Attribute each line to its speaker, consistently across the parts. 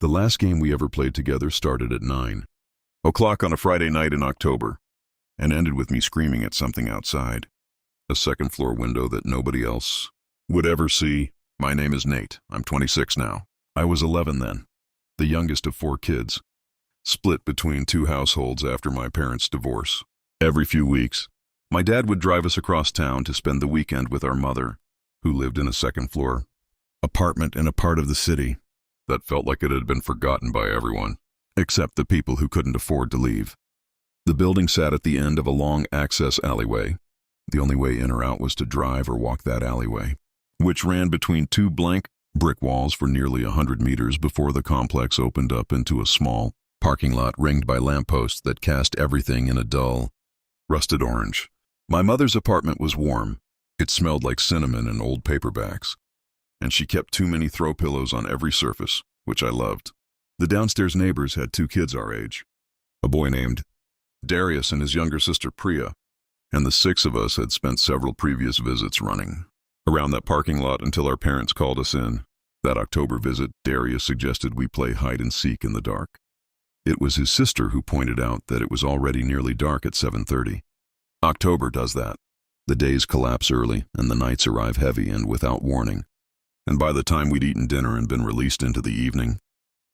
Speaker 1: The last game we ever played together started at 9 o'clock on a Friday night in October and ended with me screaming at something outside. A second-floor window that nobody else would ever see. My name is Nate. I'm 26 now. I was 11 then, the youngest of 4 kids, split between 2 households after my parents' divorce. Every few weeks, my dad would drive us across town to spend the weekend with our mother, who lived in a second-floor apartment in a part of the city that felt like it had been forgotten by everyone, except the people who couldn't afford to leave. The building sat at the end of a long access alleyway. The only way in or out was to drive or walk that alleyway, which ran between 2 blank brick walls for nearly 100 meters before the complex opened up into a small parking lot ringed by lampposts that cast everything in a dull, rusted orange. My mother's apartment was warm. It smelled like cinnamon and old paperbacks, and she kept too many throw pillows on every surface, which I loved. The downstairs neighbors had 2 kids our age, a boy named Darius and his younger sister Priya, and the 6 of us had spent several previous visits running around that parking lot until our parents called us in. That October visit, Darius suggested we play hide and seek in the dark. It was his sister who pointed out that it was already nearly dark at 7:30. October does that. The days collapse early and the nights arrive heavy and without warning. And by the time we'd eaten dinner and been released into the evening,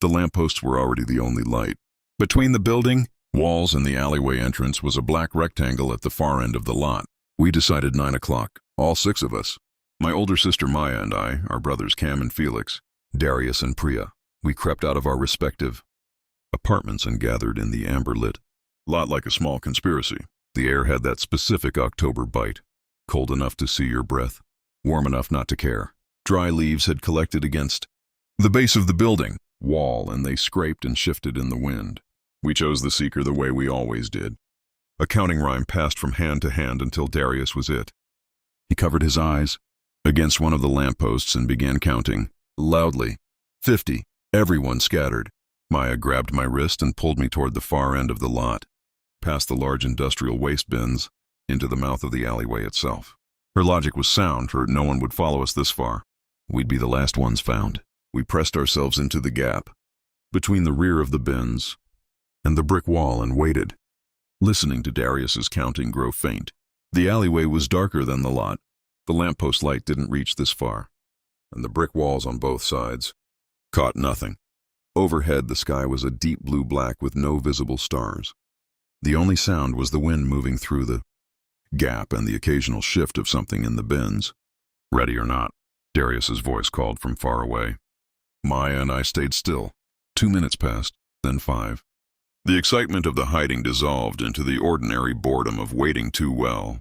Speaker 1: the lampposts were already the only light. Between the building walls and the alleyway entrance was a black rectangle at the far end of the lot. We decided 9 o'clock, all 6 of us. My older sister Maya and I, our brothers Cam and Felix, Darius and Priya. We crept out of our respective apartments and gathered in the amber-lit lot like a small conspiracy. The air had that specific October bite, cold enough to see your breath, warm enough not to care. Dry leaves had collected against the base of the building wall, and they scraped and shifted in the wind. We chose the seeker the way we always did. A counting rhyme passed from hand to hand until Darius was it. He covered his eyes against one of the lampposts and began counting, loudly. 50. Everyone scattered. Maya grabbed my wrist and pulled me toward the far end of the lot, past the large industrial waste bins, into the mouth of the alleyway itself. Her logic was sound, for no one would follow us this far. We'd be the last ones found. We pressed ourselves into the gap between the rear of the bins and the brick wall and waited, listening to Darius's counting grow faint. The alleyway was darker than the lot. The lamppost light didn't reach this far, and the brick walls on both sides caught nothing. Overhead, the sky was a deep blue-black with no visible stars. The only sound was the wind moving through the gap and the occasional shift of something in the bins. "Ready or not?" Darius's voice called from far away. Maya and I stayed still. 2 minutes passed, then 5. The excitement of the hiding dissolved into the ordinary boredom of waiting too well,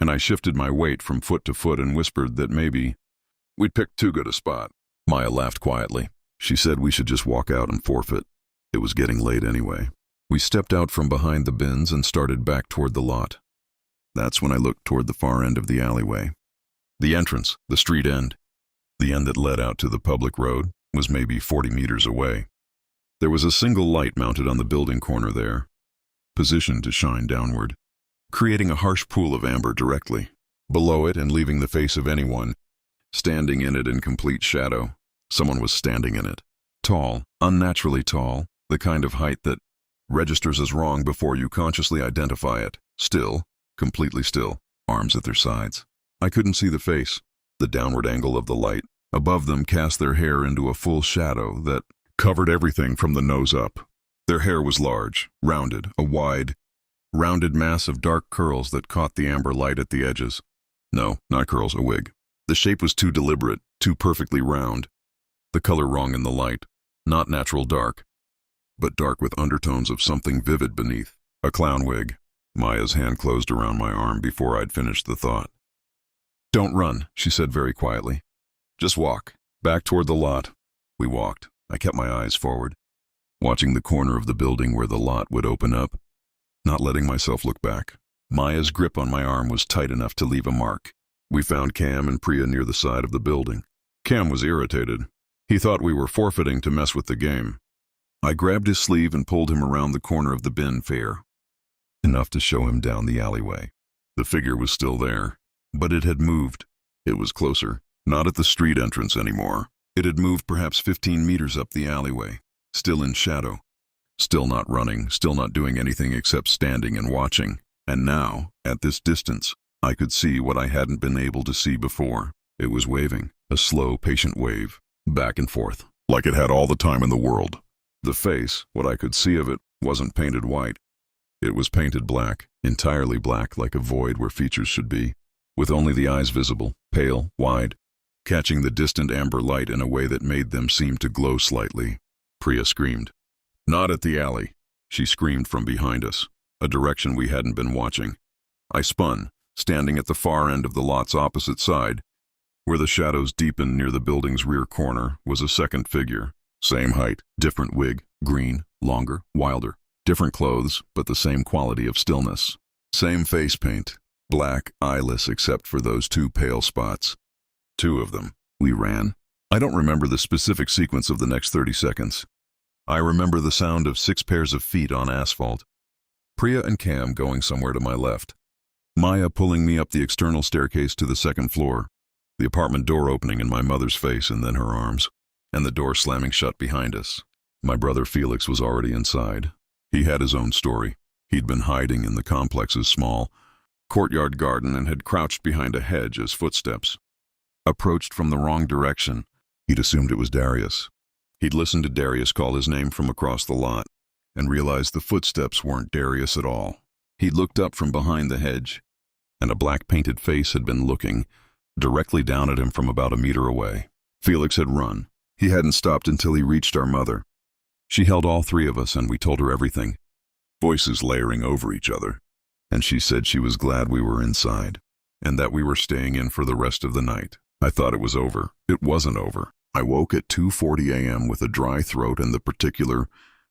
Speaker 1: and I shifted my weight from foot to foot and whispered that maybe we'd picked too good a spot. Maya laughed quietly. She said we should just walk out and forfeit. It was getting late anyway. We stepped out from behind the bins and started back toward the lot. That's when I looked toward the far end of the alleyway. The entrance, the street end, the end that led out to the public road, was maybe 40 meters away. There was a single light mounted on the building corner there, positioned to shine downward, creating a harsh pool of amber directly below it and leaving the face of anyone standing in it in complete shadow. Someone was standing in it. Tall, unnaturally tall, the kind of height that registers as wrong before you consciously identify it. Still, completely still, arms at their sides. I couldn't see the face. The downward angle of the light above them cast their hair into a full shadow that covered everything from the nose up. Their hair was large, rounded, a wide, rounded mass of dark curls that caught the amber light at the edges. No, not curls, a wig. The shape was too deliberate, too perfectly round. The color wrong in the light, not natural dark, but dark with undertones of something vivid beneath. A clown wig. Maya's hand closed around my arm before I'd finished the thought. "Don't run," she said very quietly. "Just walk, back toward the lot." We walked. I kept my eyes forward, watching the corner of the building where the lot would open up, not letting myself look back. Maya's grip on my arm was tight enough to leave a mark. We found Cam and Priya near the side of the building. Cam was irritated. He thought we were forfeiting to mess with the game. I grabbed his sleeve and pulled him around the corner of the bin fair, enough to show him down the alleyway. The figure was still there, but it had moved. It was closer, not at the street entrance anymore. It had moved perhaps 15 meters up the alleyway, still in shadow, still not running, still not doing anything except standing and watching. And now, at this distance, I could see what I hadn't been able to see before. It was waving, a slow, patient wave, back and forth, like it had all the time in the world. The face, what I could see of it, wasn't painted white. It was painted black, entirely black, like a void where features should be, with only the eyes visible, pale, wide, catching the distant amber light in a way that made them seem to glow slightly. Priya screamed. "Not at the alley," she screamed from behind us, a direction we hadn't been watching. I spun, standing at the far end of the lot's opposite side. Where the shadows deepened near the building's rear corner was a second figure. Same height, different wig, green, longer, wilder. Different clothes, but the same quality of stillness. Same face paint, black, eyeless except for those two pale spots. Two of them. We ran. I don't remember the specific sequence of the next 30 seconds. I remember the sound of 6 pairs of feet on asphalt. Priya and Cam going somewhere to my left. Maya pulling me up the external staircase to the second floor. The apartment door opening in my mother's face and then her arms, and the door slamming shut behind us. My brother Felix was already inside. He had his own story. He'd been hiding in the complex's small courtyard garden and had crouched behind a hedge as footsteps approached from the wrong direction. He'd assumed it was Darius. He'd listened to Darius call his name from across the lot and realized the footsteps weren't Darius at all. He'd looked up from behind the hedge, and a black painted face had been looking directly down at him from about a meter away. Felix had run. He hadn't stopped until he reached our mother. She held all 3 of us and we told her everything, voices layering over each other. And she said she was glad we were inside and that we were staying in for the rest of the night. I thought it was over. It wasn't over. I woke at 2:40 a.m. with a dry throat and the particular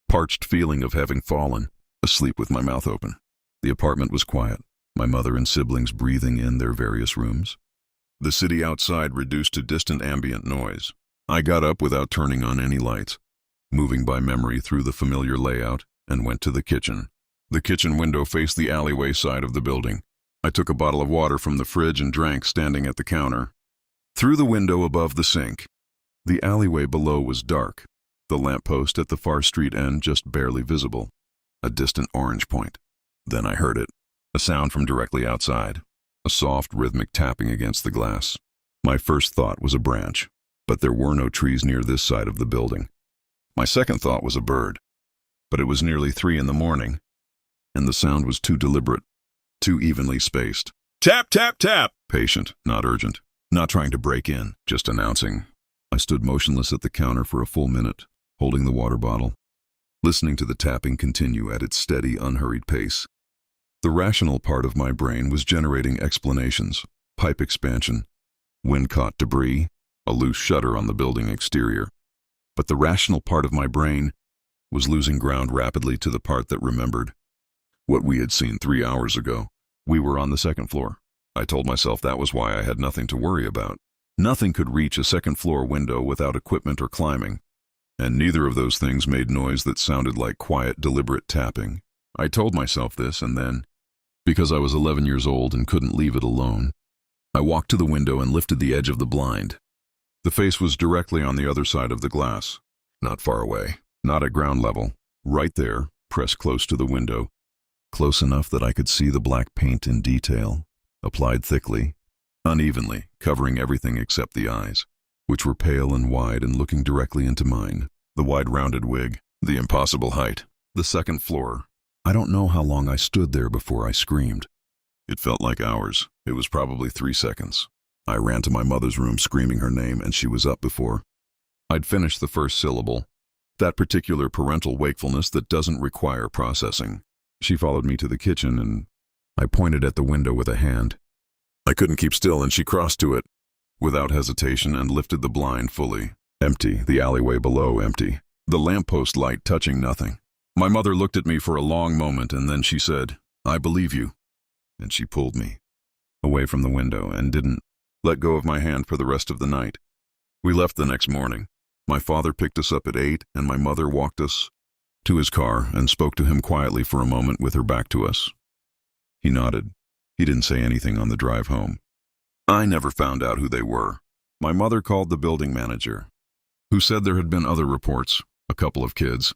Speaker 1: parched feeling of having fallen asleep with my mouth open. The apartment was quiet, my mother and siblings breathing in their various rooms. The city outside reduced to distant ambient noise. I got up without turning on any lights, moving by memory through the familiar layout, and went to the kitchen. The kitchen window faced the alleyway side of the building. I took a bottle of water from the fridge and drank standing at the counter. Through the window above the sink, the alleyway below was dark, the lamppost at the far street end just barely visible, a distant orange point. Then I heard it, a sound from directly outside. A soft, rhythmic tapping against the glass. My first thought was a branch, but there were no trees near this side of the building. My second thought was a bird, but it was nearly 3 in the morning, and the sound was too deliberate, too evenly spaced. Tap, tap, tap! Patient, not urgent, not trying to break in, just announcing. I stood motionless at the counter for a full minute, holding the water bottle, listening to the tapping continue at its steady, unhurried pace. The rational part of my brain was generating explanations, pipe expansion, wind-caught debris, a loose shutter on the building exterior. But the rational part of my brain was losing ground rapidly to the part that remembered what we had seen 3 hours ago. We were on the second floor. I told myself that was why I had nothing to worry about. Nothing could reach a second-floor window without equipment or climbing, and neither of those things made noise that sounded like quiet, deliberate tapping. I told myself this, and then, because I was 11 years old and couldn't leave it alone, I walked to the window and lifted the edge of the blind. The face was directly on the other side of the glass, not far away, not at ground level, right there, pressed close to the window, close enough that I could see the black paint in detail, applied thickly, unevenly, covering everything except the eyes, which were pale and wide and looking directly into mine. The wide rounded wig, the impossible height, the second floor. I don't know how long I stood there before I screamed. It felt like hours. It was probably 3 seconds. I ran to my mother's room screaming her name, and she was up before I'd finished the first syllable. That particular parental wakefulness that doesn't require processing. She followed me to the kitchen, and I pointed at the window with a hand. I couldn't keep still, and she crossed to it without hesitation and lifted the blind fully. Empty, the alleyway below empty, the lamppost light touching nothing. My mother looked at me for a long moment, and then she said, "I believe you." And she pulled me away from the window and didn't let go of my hand for the rest of the night. We left the next morning. My father picked us up at 8, and my mother walked us to his car and spoke to him quietly for a moment with her back to us. He nodded. He didn't say anything on the drive home. I never found out who they were. My mother called the building manager, who said there had been other reports, A couple of kids,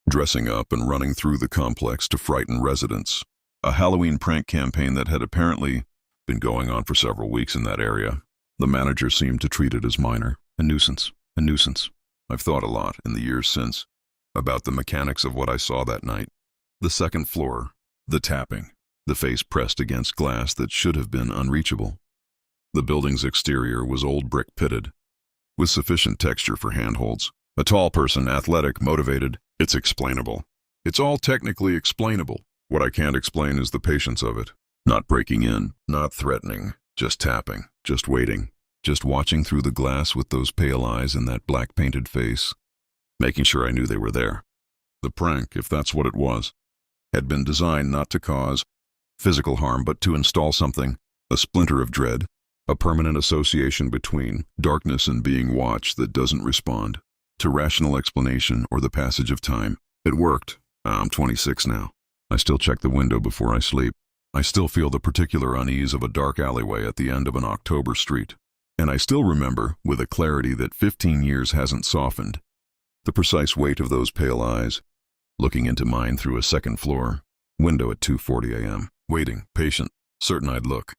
Speaker 1: dressing up and running through the complex to frighten residents. A Halloween prank campaign that had apparently been going on for several weeks in that area. The manager seemed to treat it as minor, a nuisance. I've thought a lot in the years since about the mechanics of what I saw that night. The second floor, the tapping, the face pressed against glass that should have been unreachable. The building's exterior was old brick pitted, with sufficient texture for handholds. A tall person, athletic, motivated. It's explainable. It's all technically explainable. What I can't explain is the patience of it. Not breaking in, not threatening, just tapping, just waiting, just watching through the glass with those pale eyes and that black painted face, making sure I knew they were there. The prank, if that's what it was, had been designed not to cause physical harm but to install something, a splinter of dread, a permanent association between darkness and being watched that doesn't respond to rational explanation or the passage of time. It worked. I'm 26 now. I still check the window before I sleep. I still feel the particular unease of a dark alleyway at the end of an October street. And I still remember, with a clarity that 15 years hasn't softened, the precise weight of those pale eyes, looking into mine through a second floor window at 2:40 a.m., waiting, patient, certain I'd look.